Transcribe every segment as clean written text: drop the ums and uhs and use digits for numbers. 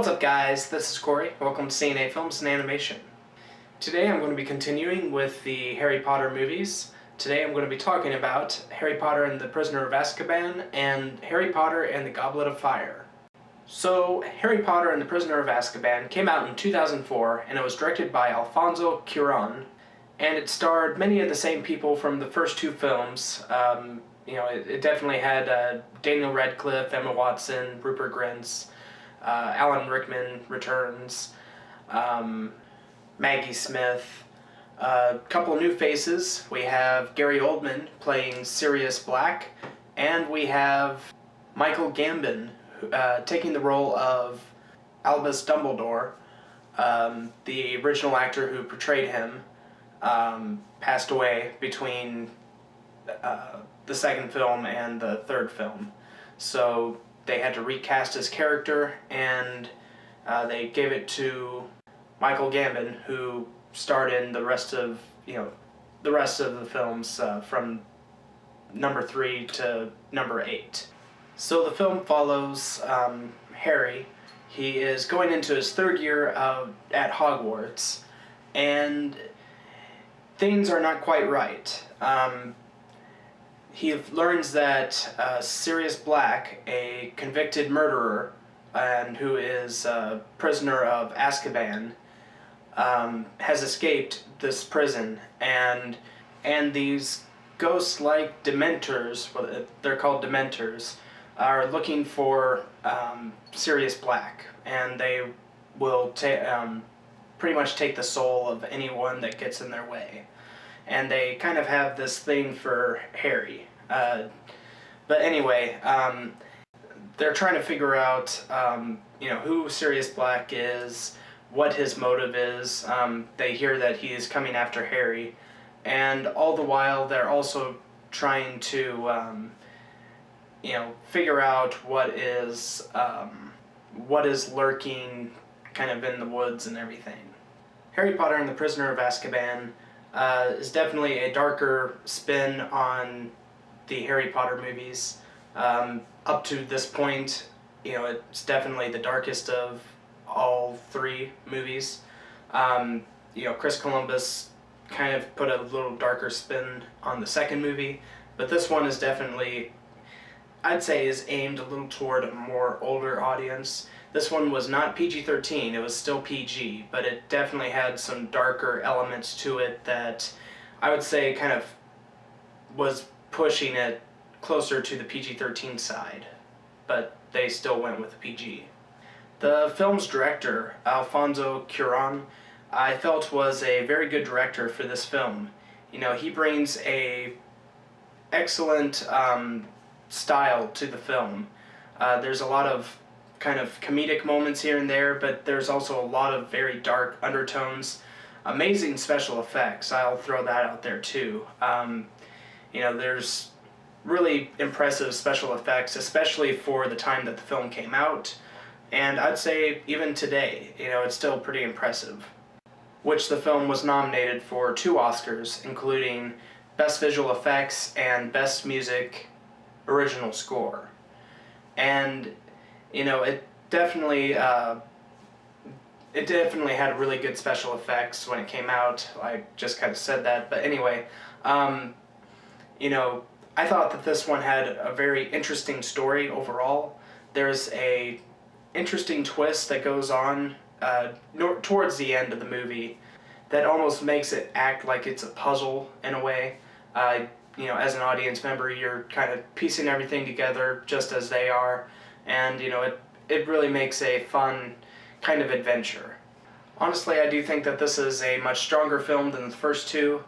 What's up guys, this is Corey. Welcome to CNA Films and Animation. Today I'm going to be continuing with the Harry Potter movies. Today I'm going to be talking about Harry Potter and the Prisoner of Azkaban and Harry Potter and the Goblet of Fire. So, Harry Potter and the Prisoner of Azkaban came out in 2004 and it was directed by Alfonso Cuarón, and it starred many of the same people from the first two films. It definitely had Daniel Radcliffe, Emma Watson, Rupert Grint, Alan Rickman returns, Maggie Smith, a couple new faces. We have Gary Oldman playing Sirius Black, and we have Michael Gambon taking the role of Albus Dumbledore. The original actor who portrayed him passed away between the second film and the third film, so they had to recast his character, and they gave it to Michael Gambon, who starred in the rest of the films from number 3 to number 8. So the film follows Harry. He is going into his third year at Hogwarts, and things are not quite right. He learns that Sirius Black, a convicted murderer and who is a prisoner of Azkaban, has escaped this prison, and these ghost-like Dementors, well, they're called Dementors, are looking for Sirius Black, and they will pretty much take the soul of anyone that gets in their way. And they kind of have this thing for Harry. But anyway, they're trying to figure out, who Sirius Black is, what his motive is. They hear that he is coming after Harry, and all the while they're also trying to, figure out what is lurking kind of in the woods and everything. Harry Potter and the Prisoner of Azkaban is definitely a darker spin on the Harry Potter movies. Up to this point, it's definitely the darkest of all three movies. Chris Columbus kind of put a little darker spin on the second movie, but this one is definitely, I'd say, is aimed a little toward a more older audience. This one was not PG-13, it was still PG, but it definitely had some darker elements to it that I would say kind of was pushing it closer to the PG-13 side, but they still went with the PG. The film's director, Alfonso Cuarón, I felt was a very good director for this film. He brings a excellent style to the film. There's a lot of kind of comedic moments here and there, but there's also a lot of very dark undertones. Amazing special effects, I'll throw that out there too. There's really impressive special effects, especially for the time that the film came out, and I'd say even today, it's still pretty impressive. Which the film was nominated for 2 Oscars, including Best Visual Effects and Best Music Original Score. And it definitely had really good special effects when it came out. I just kind of said that, but anyway, I thought that this one had a very interesting story overall. There's a interesting twist that goes on towards the end of the movie that almost makes it act like it's a puzzle in a way. As an audience member, you're kind of piecing everything together just as they are, and it really makes a fun kind of adventure. Honestly, I do think that this is a much stronger film than the first two.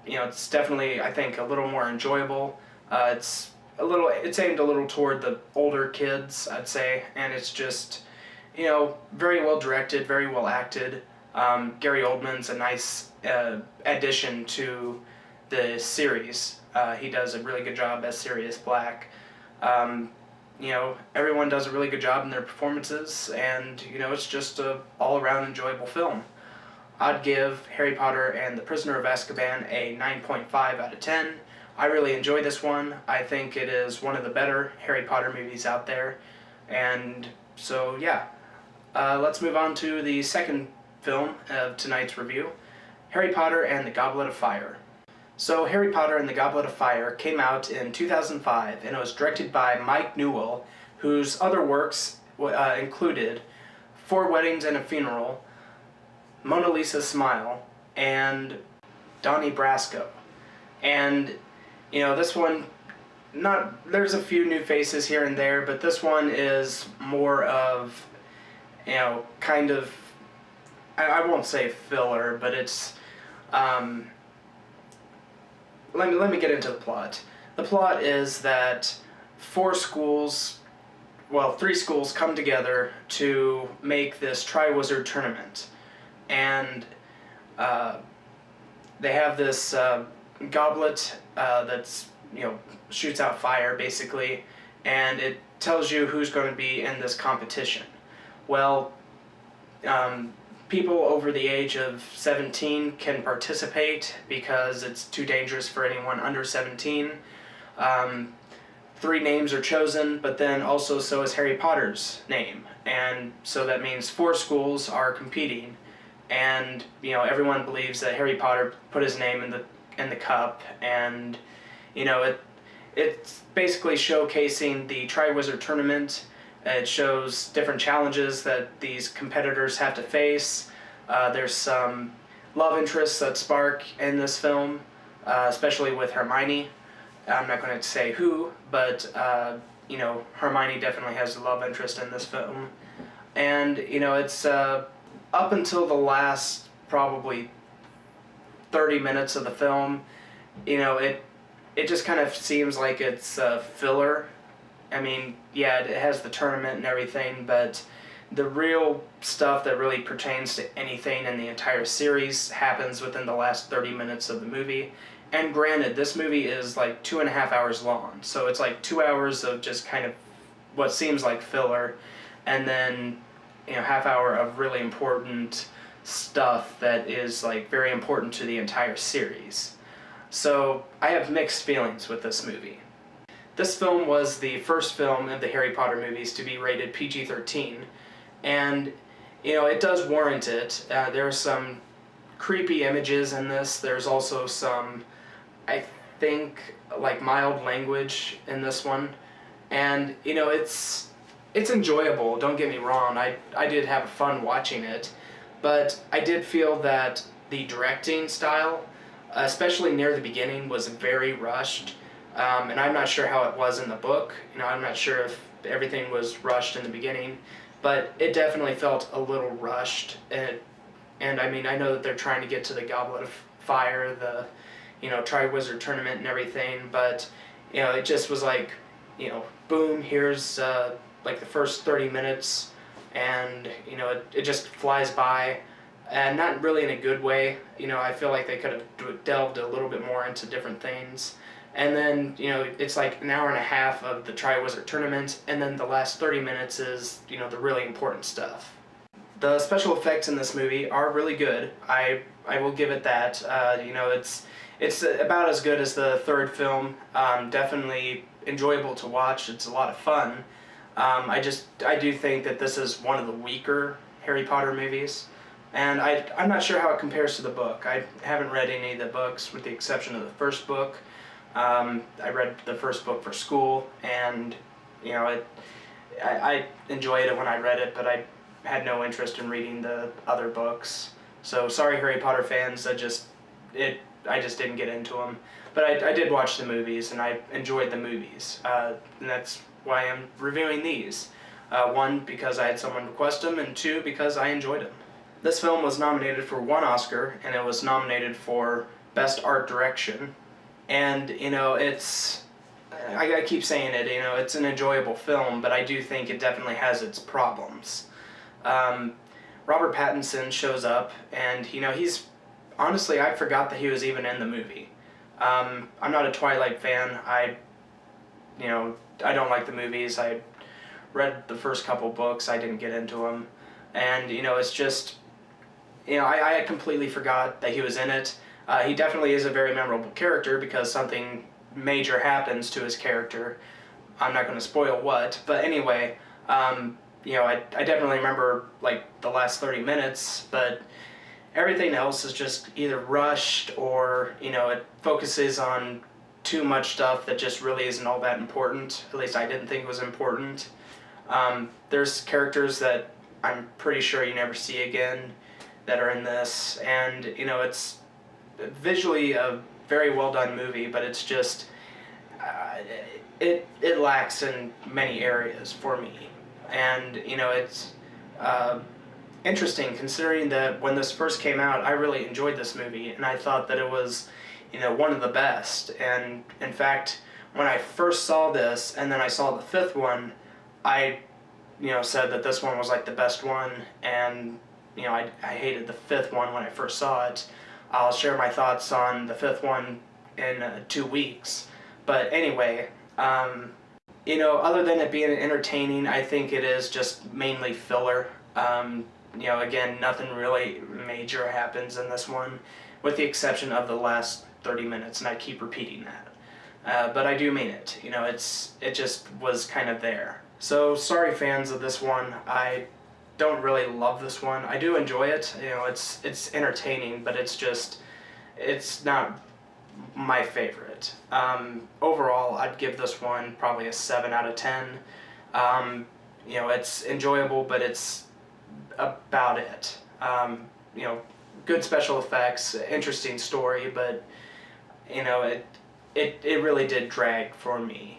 It's definitely, I think, a little more enjoyable. It's aimed a little toward the older kids, I'd say, and it's just, very well directed, very well acted. Gary Oldman's a nice addition to the series. He does a really good job as Sirius Black. Everyone does a really good job in their performances, and it's just a all-around enjoyable film. I'd give Harry Potter and the Prisoner of Azkaban a 9.5 out of 10. I really enjoy this one. I think it is one of the better Harry Potter movies out there, and so yeah, Let's move on to the second film of tonight's review, Harry Potter and the Goblet of Fire. So Harry Potter and the Goblet of Fire came out in 2005, and it was directed by Mike Newell, whose other works included Four Weddings and a Funeral, Mona Lisa's Smile, and Donnie Brasco. And, this one, there's a few new faces here and there, but this one is more of, kind of, I won't say filler, but it's, let me get into the plot. The plot is that three schools come together to make this Triwizard Tournament. And they have this goblet that's, shoots out fire, basically, and it tells you who's going to be in this competition. Well, people over the age of 17 can participate because it's too dangerous for anyone under 17. 3 names are chosen, but then also so is Harry Potter's name. And so that means 4 schools are competing. And, everyone believes that Harry Potter put his name in the cup, and, it's basically showcasing the Triwizard Tournament. It shows different challenges that these competitors have to face. There's some love interests that spark in this film, especially with Hermione. I'm not going to say who, but, Hermione definitely has a love interest in this film. And, it's up until the last probably 30 minutes of the film, it just kind of seems like it's filler. I mean, yeah, it has the tournament and everything, but the real stuff that really pertains to anything in the entire series happens within the last 30 minutes of the movie. And granted, this movie is like 2.5 hours long, so it's like 2 hours of just kind of what seems like filler, and then half hour of really important stuff that is like very important to the entire series. So I have mixed feelings with this movie. This film was the first film of the Harry Potter movies to be rated PG-13, and it does warrant it. There are some creepy images in this. There's also some, I think, like mild language in this one, and it's enjoyable, don't get me wrong. I did have fun watching it, but I did feel that the directing style, especially near the beginning, was very rushed. And I'm not sure how it was in the book. I'm not sure if everything was rushed in the beginning, but it definitely felt a little rushed. And I mean, I know that they're trying to get to the Goblet of Fire, the, Triwizard Tournament and everything, but, it just was like, boom, here's, like the first 30 minutes, and, it just flies by, and not really in a good way. I feel like they could have delved a little bit more into different things. And then, it's like an hour and a half of the Triwizard Tournament, and then the last 30 minutes is, the really important stuff. The special effects in this movie are really good. I will give it that. It's about as good as the third film. Definitely enjoyable to watch. It's a lot of fun. I do think that this is one of the weaker Harry Potter movies. And I'm not sure how it compares to the book. I haven't read any of the books with the exception of the first book. I read the first book for school, and I enjoyed it when I read it, but I had no interest in reading the other books. So sorry, Harry Potter fans. I just didn't get into them. But I did watch the movies, and I enjoyed the movies, and that's why I'm reviewing these. 1, because I had someone request them, and 2, because I enjoyed them. This film was nominated for 1 Oscar, and it was nominated for Best Art Direction. And, I keep saying it, it's an enjoyable film, but I do think it definitely has its problems. Robert Pattinson shows up, and, he's, honestly, I forgot that he was even in the movie. I'm not a Twilight fan. I don't like the movies. I read the first couple books. I didn't get into them. And, it's just, I completely forgot that he was in it. He definitely is a very memorable character because something major happens to his character. I'm not going to spoil what, but anyway, I definitely remember like the last 30 minutes, but everything else is just either rushed or, it focuses on too much stuff that just really isn't all that important. At least I didn't think it was important. There's characters that I'm pretty sure you never see again that are in this, and it's visually a very well done movie, but it's just it lacks in many areas for me, and it's interesting considering that when this first came out, I really enjoyed this movie, and I thought that it was one of the best. And in fact, when I first saw this, and then I saw the fifth one, I said that this one was like the best one, and I hated the fifth one when I first saw it. I'll share my thoughts on the fifth one in 2 weeks. But anyway, other than it being entertaining, I think it is just mainly filler. Again, nothing really major happens in this one, with the exception of the last 30 minutes, and I keep repeating that. But I do mean it. It just was kind of there. So sorry, fans of this one. I don't really love this one. I do enjoy it. It's entertaining, but it's not my favorite. Overall, I'd give this one probably a 7 out of 10. It's enjoyable, but it's about it. Good special effects, interesting story, but it really did drag for me.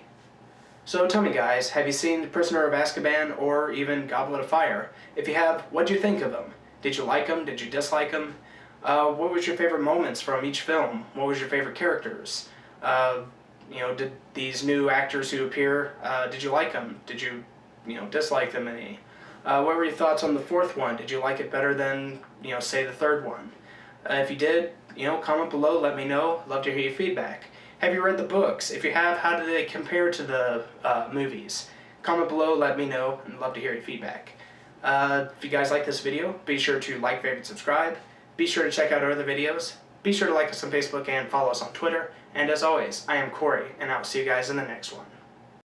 So tell me, guys, have you seen Prisoner of Azkaban or even Goblet of Fire? If you have, what did you think of them? Did you like them? Did you dislike them? What was your favorite moments from each film? What was your favorite characters? Did these new actors who appear, did you like them? Did you, dislike them any? What were your thoughts on the fourth one? Did you like it better than, say the third one? If you did, comment below, let me know. Love to hear your feedback. Have you read the books? If you have, how do they compare to the movies? Comment below, let me know, and love to hear your feedback. If you guys like this video, be sure to like, favorite, subscribe. Be sure to check out our other videos. Be sure to like us on Facebook and follow us on Twitter. And as always, I am Corey, and I will see you guys in the next one.